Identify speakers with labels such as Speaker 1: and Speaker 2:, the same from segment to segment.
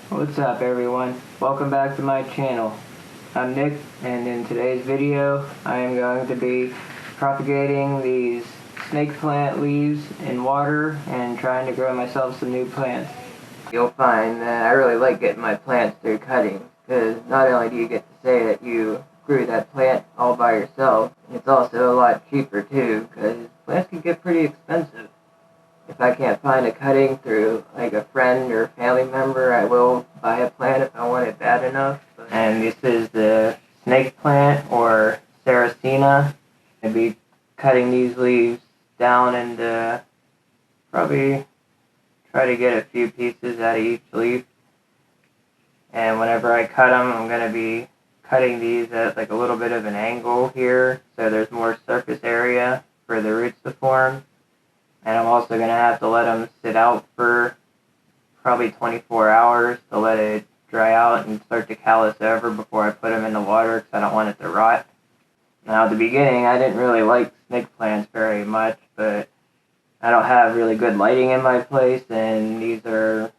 Speaker 1: What's up everyone? Welcome back to my channel. I'm Nixx, and in today's video I am going to be propagating these snake plant leaves in water and trying to grow myself some new plants. You'll find that I really like getting my plants through cuttings, because not only do you get to say that you grew that plant all by yourself, it's also a lot cheaper too, because plants can get pretty expensive. If I can't find a cutting through like a friend or family member, I will buy a plant if I want it bad enough. And this is the snake plant, or Sarracena. I'll be cutting these leaves down and probably try to get a few pieces out of each leaf. And whenever I cut them, I'm going to be cutting these at like a little bit of an angle here, so there's more surface area for the roots to form. And I'm also going to have to let them sit out for probably 24 hours to let it dry out and start to callus over before I put them in the water, because I don't want it to rot. Now at the beginning I didn't really like snake plants very much, but I don't have really good lighting in my place, and these are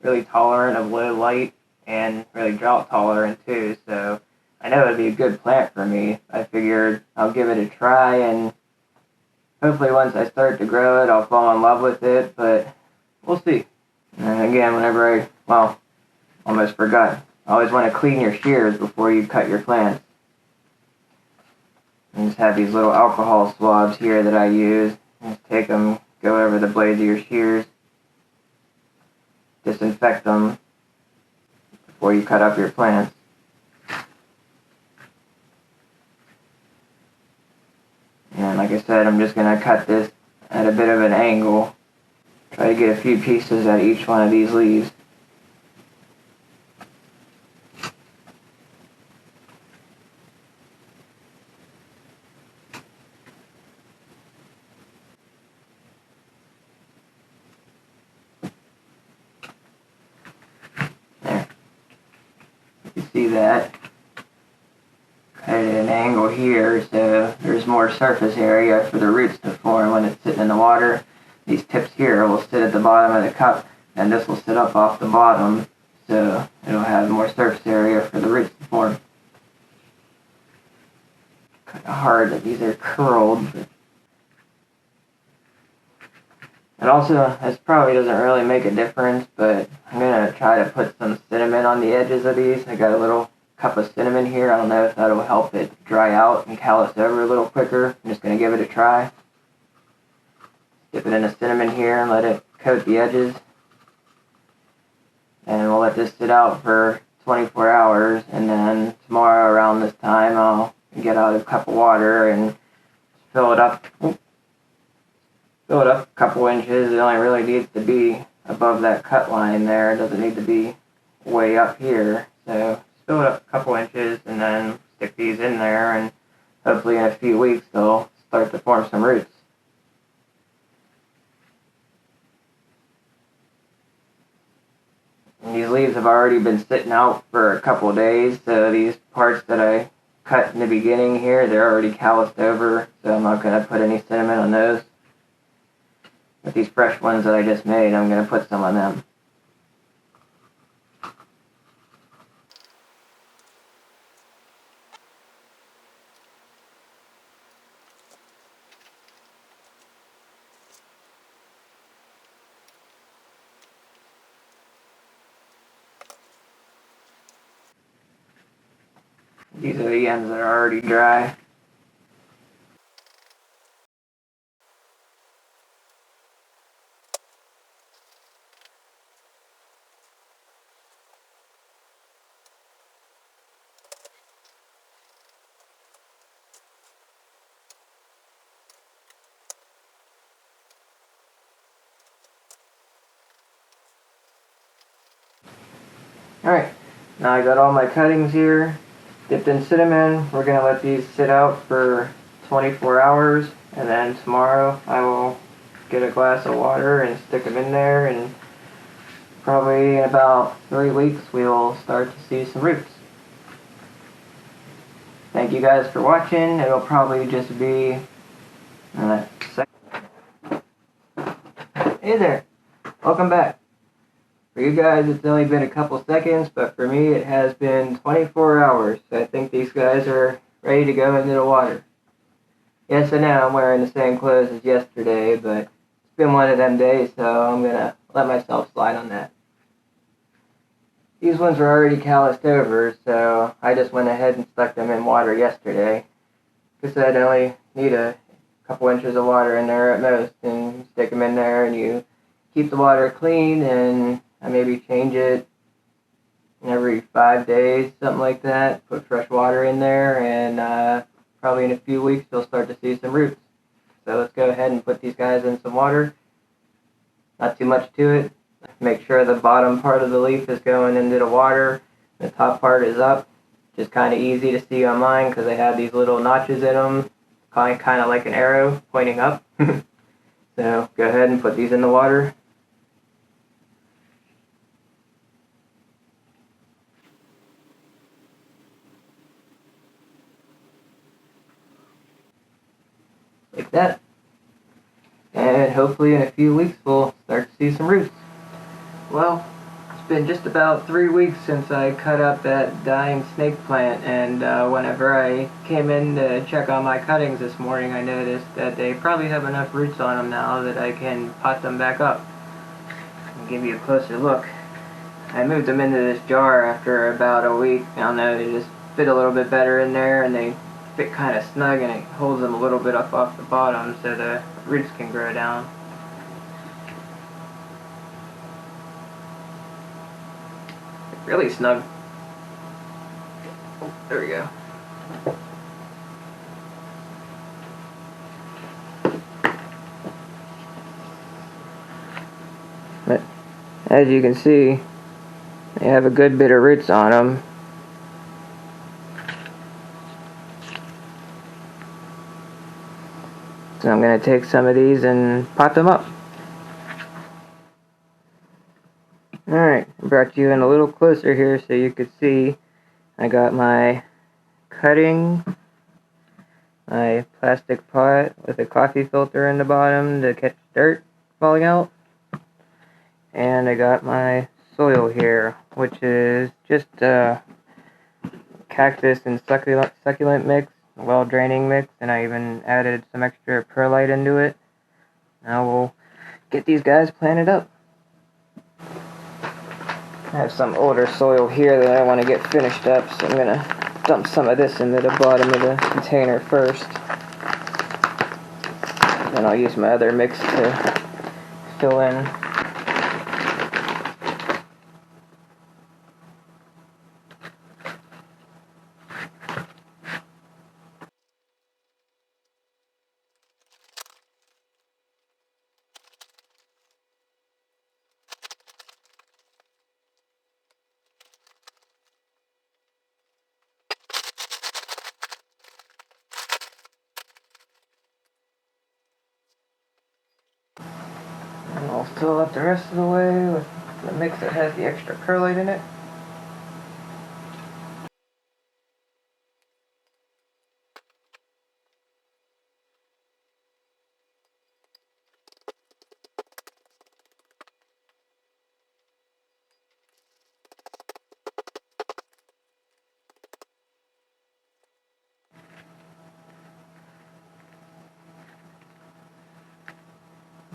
Speaker 1: really tolerant of low light and really drought tolerant too, so I know it would be a good plant for me. I figured I'll give it a try, and hopefully once I start to grow it, I'll fall in love with it, but we'll see. And again, whenever almost forgot, I always want to clean your shears before you cut your plants. And just have these little alcohol swabs here that I use. Just take them, go over the blades of your shears, disinfect them before you cut up your plants. And like I said, I'm just going to cut this at a bit of an angle. Try to get a few pieces out of each one of these leaves. There. You see that? Cut it at an angle here, so there's more surface area for the roots to form when it's sitting in the water. These tips here will sit at the bottom of the cup, and this will sit up off the bottom, so it'll have more surface area for the roots to form. Kind of hard that these are curled. And also, this probably doesn't really make a difference, but I'm going to try to put some cinnamon on the edges of these. I got a little cup of cinnamon here. I don't know if that'll help it dry out and callus over a little quicker. I'm just going to give it a try. Dip it in the cinnamon here and let it coat the edges. And we'll let this sit out for 24 hours, and then tomorrow around this time I'll get out a cup of water and fill it up. Fill it up a couple inches. It only really needs to be above that cut line there. It doesn't need to be way up here. So fill it up a couple inches and then stick these in there, and hopefully in a few weeks they'll start to form some roots. And these leaves have already been sitting out for a couple of days, so these parts that I cut in the beginning here, they're already calloused over, so I'm not going to put any cinnamon on those. But these fresh ones that I just made, I'm going to put some on them. These are the ends that are already dry. Alright, now I got all my cuttings here, dipped in cinnamon. We're going to let these sit out for 24 hours, and then tomorrow I will get a glass of water and stick them in there, and probably in about 3 weeks we will start to see some roots. Thank you guys for watching. It'll probably just be Hey there, welcome back. For you guys, it's only been a couple seconds, but for me, it has been 24 hours. So I think these guys are ready to go into the water. Yes, I know I'm wearing the same clothes as yesterday, but it's been one of them days, so I'm gonna let myself slide on that. These ones were already calloused over, so I just went ahead and stuck them in water yesterday. Because I'd only need a couple inches of water in there at most, and you stick them in there, and you keep the water clean, and I maybe change it every 5 days, something like that. Put fresh water in there, and probably in a few weeks you'll start to see some roots. So let's go ahead and put these guys in some water. Not too much to it. Make sure the bottom part of the leaf is going into the water. The top part is up. Just kind of easy to see on mine because they have these little notches in them. Kind of like an arrow pointing up. So go ahead and put these in the water. Like that. And hopefully in a few weeks we'll start to see some roots. Well, it's been just about 3 weeks since I cut up that dying snake plant, and whenever I came in to check on my cuttings this morning, I noticed that they probably have enough roots on them now that I can pot them back up. I'll give you a closer look. I moved them into this jar after about a week. I don't know, they just fit a little bit better in there, and they fit kind of snug, and it holds them a little bit up off the bottom so the roots can grow down. Really snug. Oh, there we go. But as you can see, they have a good bit of roots on them. So I'm going to take some of these and pot them up. Alright, I brought you in a little closer here so you could see. I got my cutting, my plastic pot with a coffee filter in the bottom to catch dirt falling out. And I got my soil here, which is just a cactus and succulent mix, a well-draining mix, and I even added some extra perlite into it. Now we'll get these guys planted up. I have some older soil here that I want to get finished up, so I'm going to dump some of this into the bottom of the container first. Then I'll use my other mix to fill in. And I'll fill up the rest of the way with the mix that has the extra perlite in it.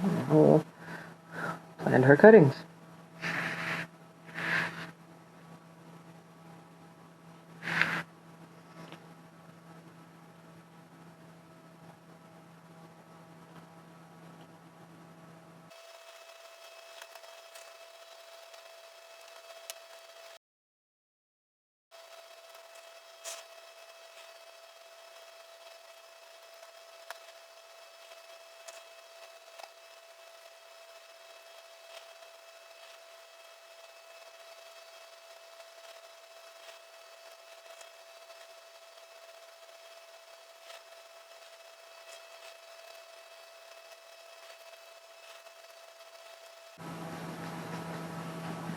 Speaker 1: And we'll plant her cuttings.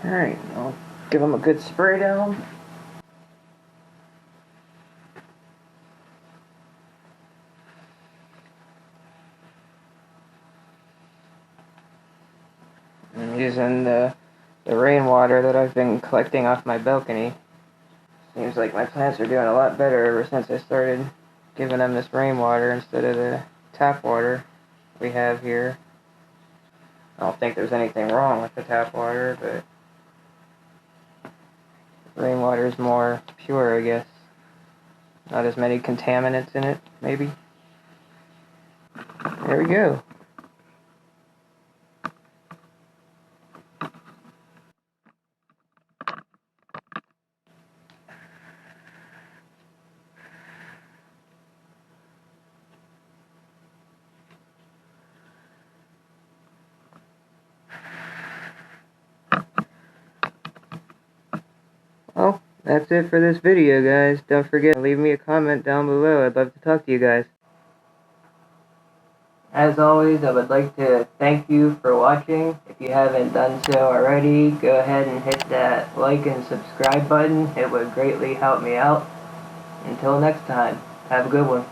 Speaker 1: Alright, I'll give them a good spray down. I'm using the the rainwater that I've been collecting off my balcony. Seems like my plants are doing a lot better ever since I started giving them this rainwater instead of the tap water we have here. I don't think there's anything wrong with the tap water, but rainwater is more pure, I guess. Not as many contaminants in it, maybe. There we go. Well, that's it for this video, guys. Don't forget to leave me a comment down below. I'd love to talk to you guys. As always, I would like to thank you for watching. If you haven't done so already, go ahead and hit that like and subscribe button. It would greatly help me out. Until next time, have a good one.